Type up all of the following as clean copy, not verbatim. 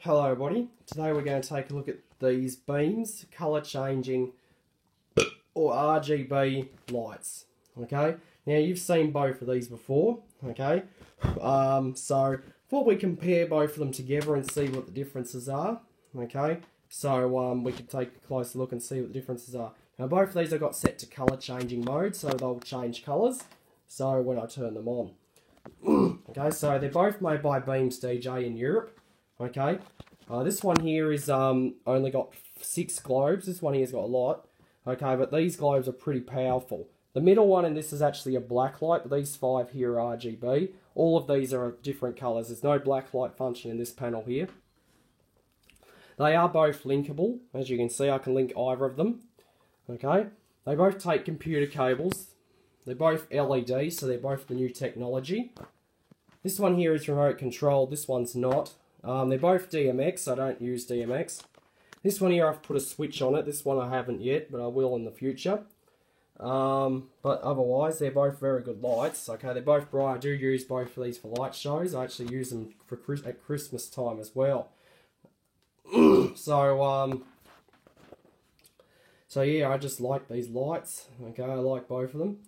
Hello everybody, today we're going to take a look at these beams, colour changing or RGB lights. Okay, now you've seen both of these before. Okay, so thought we compare both of them together and see what the differences are. Okay, so we can take a closer look and see what the differences are. Now both of these I got set to colour changing mode, so they'll change colours so when I turn them on. Okay, so they're both made by Beams DJ in Europe. Okay, this one here is only got 6 globes. This one here's got a lot. Okay, but these globes are pretty powerful. The middle one and this is actually a black light, but these 5 here are RGB. All of these are different colours. There's no black light function in this panel here. They are both linkable. As you can see, I can link either of them. Okay, they both take computer cables. They're both LED, so they're both the new technology. This one here is remote controlled. This one's not. They're both DMX. I don't use DMX. This one here I've put a switch on it. This one I haven't yet, but I will in the future. But otherwise, they're both very good lights. Okay, they're both bright. I do use both of these for light shows. I actually use them for at Christmas time as well. So yeah, I just like these lights. Okay, I like both of them.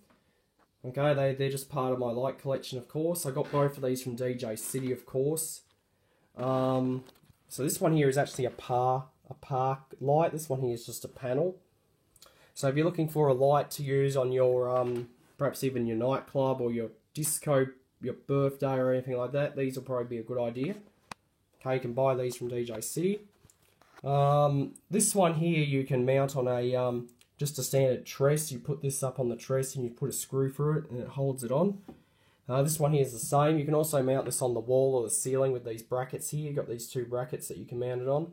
Okay, they're just part of my light collection, of course. I got both of these from DJ City, of course. So this one here is actually a park light. This one here is just a panel. So if you're looking for a light to use on your, perhaps even your nightclub or your disco, your birthday or anything like that, these will probably be a good idea. Okay, you can buy these from DJ City. This one here you can mount on a, just a standard truss. You put this up on the truss and you put a screw through it and it holds it on. This one here is the same. You can also mount this on the wall or the ceiling with these brackets here. You've got these 2 brackets that you can mount it on.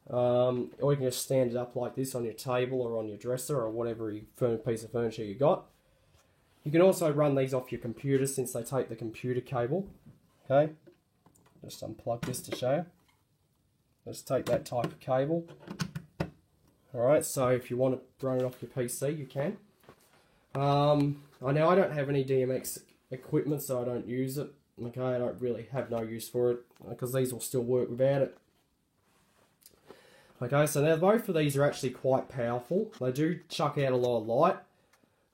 Or you can just stand it up like this on your table or on your dresser or whatever piece of furniture you got. You can also run these off your computer since they take the computer cable. Okay, just unplug this to show you. Just take that type of cable. Alright, so if you want to run it off your PC, you can. I know I don't have any DMX equipment, so I don't use it. Okay, I don't really have no use for it because these will still work without it. Okay, so now both of these are actually quite powerful. They do chuck out a lot of light.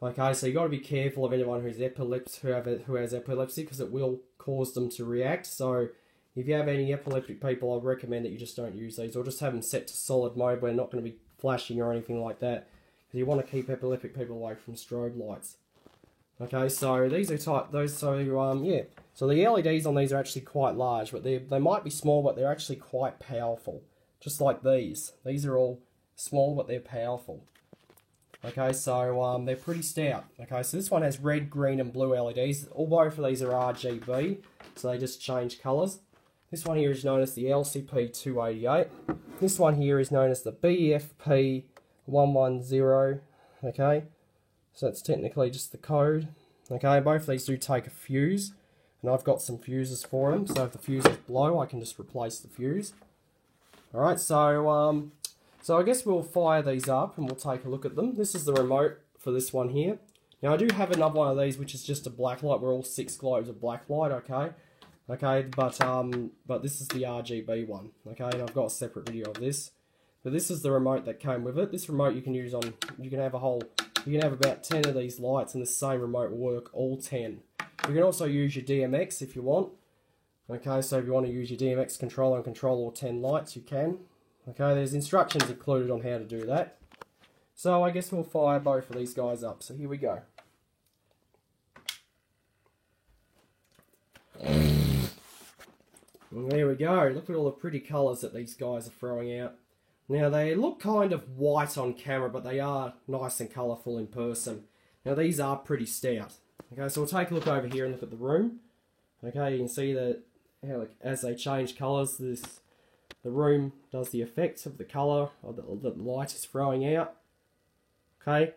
Okay, so you got to be careful of anyone who has epilepsy because it will cause them to react. So if you have any epileptic people, I'd recommend that you just don't use these or just have them set to solid mode where they're not going to be flashing or anything like that. Because you want to keep epileptic people away from strobe lights. Okay, so these are yeah. So the LEDs on these are actually quite large, but they might be small, but they're actually quite powerful. Just like these. These are all small, but they're powerful. Okay, so they're pretty stout. Okay, so this one has red, green, and blue LEDs. All both of these are RGB, so they just change colours. This one here is known as the LCP288. This one here is known as the BFP110. Okay. So that's technically just the code. Okay, both of these do take a fuse, and I've got some fuses for them, so if the fuses blow, I can just replace the fuse. Alright, so I guess we'll fire these up and we'll take a look at them. This is the remote for this one here. Now I do have another one of these which is just a black light, where all 6 globes are black light, okay? Okay, but this is the RGB one, okay, and I've got a separate video of this. But this is the remote that came with it. This remote you can use on, you can have about 10 of these lights and the same remote will work all 10. You can also use your DMX if you want. Okay, so if you want to use your DMX controller and control all 10 lights, you can. Okay, there's instructions included on how to do that. So I guess we'll fire both of these guys up. So here we go. And there we go. Look at all the pretty colours that these guys are throwing out. Now they look kind of white on camera, but they are nice and colourful in person. Now these are pretty stout. Okay, so we'll take a look over here and look at the room. Okay, you can see that as they change colours, the room does the effect of the colour that the light is throwing out. Okay,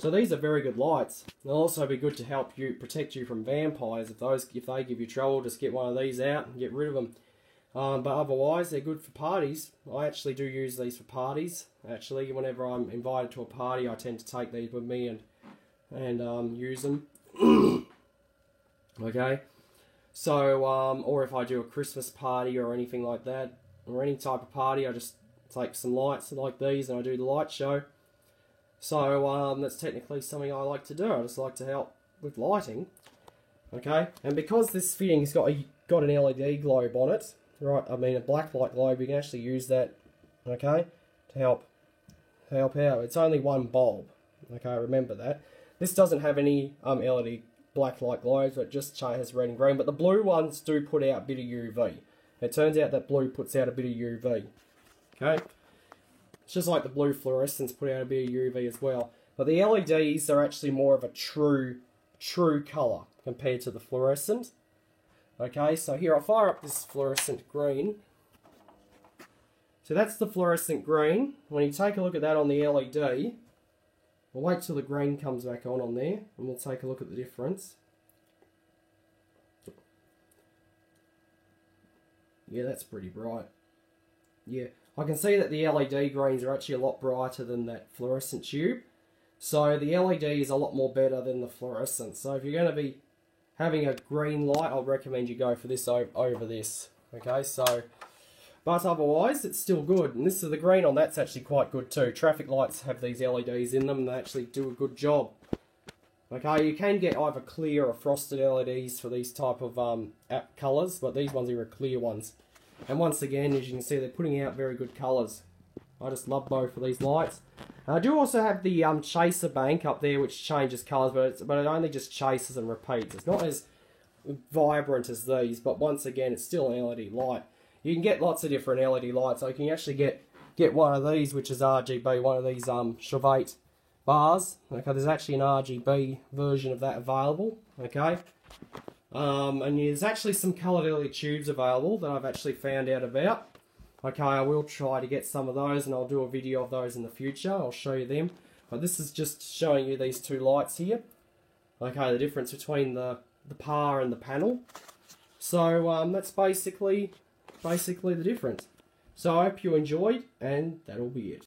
so these are very good lights. They'll also be good to help you protect you from vampires. If they give you trouble, just get one of these out and get rid of them. But otherwise, they're good for parties. I actually do use these for parties. Actually, whenever I'm invited to a party, I tend to take these with me and use them. Okay, So, or if I do a Christmas party or anything like that, or any type of party, I just take some lights like these and I do the light show. So, that's technically something I like to do. I just like to help with lighting. Okay, and because this fitting's got an LED globe on it, right? I mean a black light globe. You can actually use that, okay, to help out. It's only one bulb. Okay, remember that. This doesn't have any LED black light globes, but it just has red and green. But the blue ones do put out a bit of UV. It turns out that blue puts out a bit of UV. Okay, it's just like the blue fluorescents put out a bit of UV as well. But the LEDs are actually more of a true colour compared to the fluorescent. Okay, so here I'll fire up this fluorescent green. So that's the fluorescent green. When you take a look at that on the LED, we'll wait till the green comes back on there, and we'll take a look at the difference. Yeah, that's pretty bright. Yeah, I can see that the LED greens are actually a lot brighter than that fluorescent tube. So the LED is a lot more better than the fluorescent. So if you're going to be having a green light, I'll recommend you go for this over this. Okay, so, but otherwise, it's still good. And this is the green on that's actually quite good too. Traffic lights have these LEDs in them and they actually do a good job. Okay, you can get either clear or frosted LEDs for these type of colours, but these ones are clear ones. And once again, as you can see, they're putting out very good colours. I just love both of these lights. I do also have the chaser bank up there, which changes colours, but it only just chases and repeats. It's not as vibrant as these, but once again, it's still an LED light. You can get lots of different LED lights. So you can actually get one of these, which is RGB, one of these Chauvet bars. Okay, there's actually an RGB version of that available. Okay, and there's actually some coloured LED tubes available that I've actually found out about. Okay, I will try to get some of those and I'll do a video of those in the future. I'll show you them. But this is just showing you these two lights here. Okay, the difference between the par and the panel. So that's basically the difference. So I hope you enjoyed, and that'll be it.